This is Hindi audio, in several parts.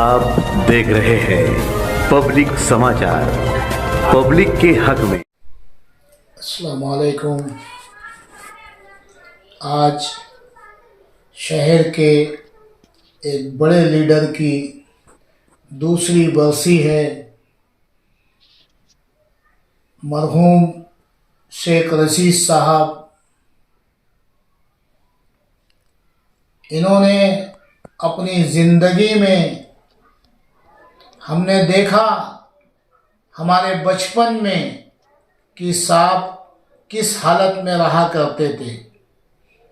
आप देख रहे हैं पब्लिक समाचार, पब्लिक के हक में। अस्सलाम वालेकुम। आज शहर के एक बड़े लीडर की दूसरी बरसी है। मरहूम शेख रशीद साहब, इन्होंने अपनी ज़िंदगी में हमने देखा हमारे बचपन में कि साहब किस हालत में रहा करते थे।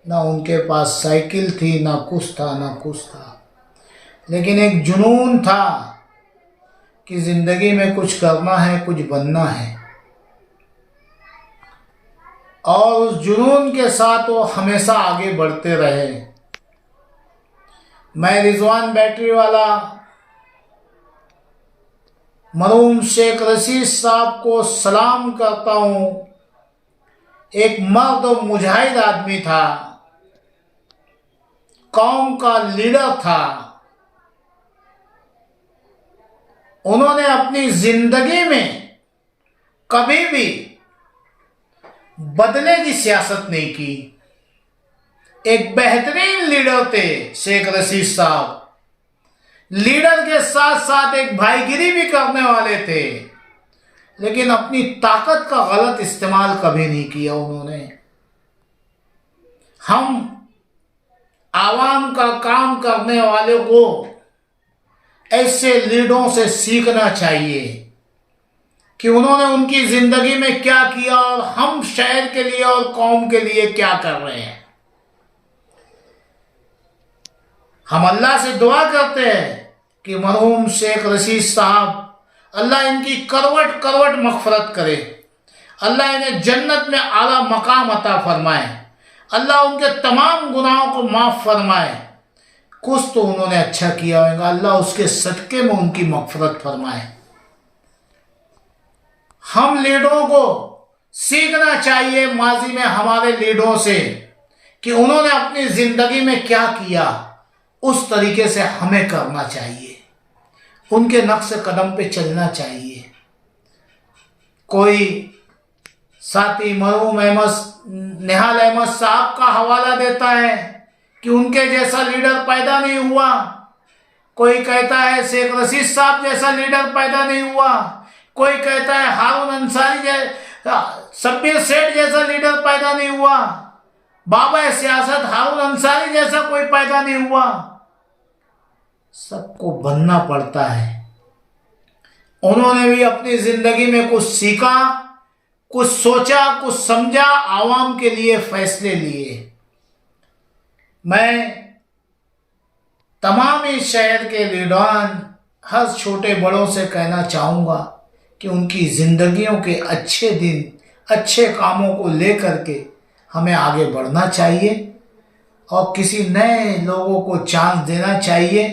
ना उनके पास साइकिल थी, ना कुछ था, ना कुछ था, लेकिन एक जुनून था कि ज़िंदगी में कुछ करना है, कुछ बनना है। और उस जुनून के साथ वो हमेशा आगे बढ़ते रहे। मैं रिजवान बैटरी वाला मरहूम शेख रशीद साहब को सलाम करता हूँ। एक मर्द और मुजाहिद आदमी था, कौम का लीडर था। उन्होंने अपनी जिंदगी में कभी भी बदले की सियासत नहीं की। एक बेहतरीन लीडर थे शेख रशीद साहब। लीडर के साथ साथ एक भाईगिरी भी करने वाले थे, लेकिन अपनी ताकत का गलत इस्तेमाल कभी नहीं किया उन्होंने। हम आवाम का काम करने वाले को ऐसे लीडरों से सीखना चाहिए कि उन्होंने उनकी जिंदगी में क्या किया और हम शहर के लिए और कौम के लिए क्या कर रहे हैं। हम अल्लाह से दुआ करते हैं कि मरहूम शेख रशीद साहब, अल्लाह इनकी करवट करवट मग़फ़िरत करे, अल्लाह इन्हें जन्नत में आला मकाम अता फरमाए, अल्लाह उनके तमाम गुनाहों को माफ़ फरमाए। कुछ तो उन्होंने अच्छा किया होगा, अल्लाह उसके सदक़े में उनकी मग़फ़िरत फरमाए। हम लीडरों को सीखना चाहिए माजी में हमारे लीडरों से कि उन्होंने अपनी ज़िंदगी में क्या किया, उस तरीके से हमें करना चाहिए, उनके नक्श कदम पे चलना चाहिए। कोई साथी मरहूम निहाल अहमद साहब का हवाला देता है कि उनके जैसा लीडर पैदा नहीं हुआ। कोई कहता है शेख रशीद साहब जैसा लीडर पैदा नहीं हुआ। कोई कहता है हारून अंसारी शब्बीर सेठ जैसा लीडर पैदा नहीं हुआ। बाबा सियासत हारून अंसारी जैसा कोई पैदा नहीं हुआ। सबको बनना पड़ता है। उन्होंने भी अपनी जिंदगी में कुछ सीखा, कुछ सोचा, कुछ समझा, आवाम के लिए फैसले लिए। मैं तमाम इस शहर के लीडरान, हर छोटे बड़ों से कहना चाहूँगा कि उनकी ज़िंदगियों के अच्छे दिन, अच्छे कामों को लेकर के हमें आगे बढ़ना चाहिए और किसी नए लोगों को चांस देना चाहिए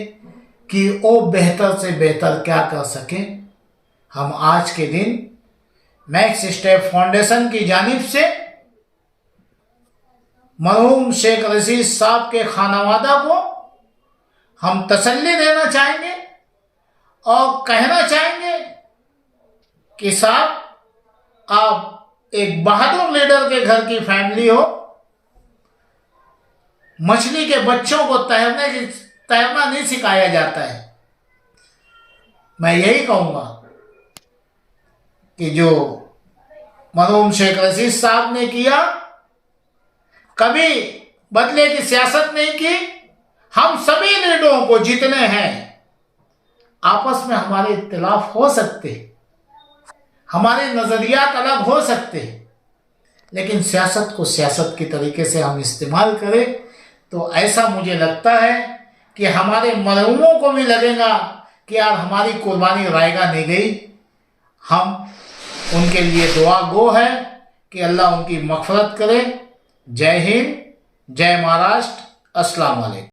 कि वो बेहतर से बेहतर क्या कर सकें। हम आज के दिन मैक्स स्टेप फाउंडेशन की जानिब से मरहूम शेख रशीद साहब के खानावादा को हम तसल्ली देना चाहेंगे और कहना चाहेंगे कि साहब, आप एक बहादुर लीडर के घर की फैमिली हो। मछली के बच्चों को तैरना नहीं सिखाया जाता है। मैं यही कहूँगा कि जो मरहूम शेख रशीद साहब ने किया, कभी बदले की सियासत नहीं की। हम सभी लीडरों को जितने हैं, आपस में हमारे इख्तिलाफ हो सकते, हमारे नज़रियात अलग हो सकते, लेकिन सियासत को सियासत की तरीके से हम इस्तेमाल करें तो ऐसा मुझे लगता है कि हमारे मरहूमों को भी लगेगा कि यार हमारी कुर्बानी रायगा नहीं गई। हम उनके लिए दुआ गो है कि अल्लाह उनकी मग़फ़िरत करे। जय हिंद, जय महाराष्ट्र, अस्सलाम वालेकुम।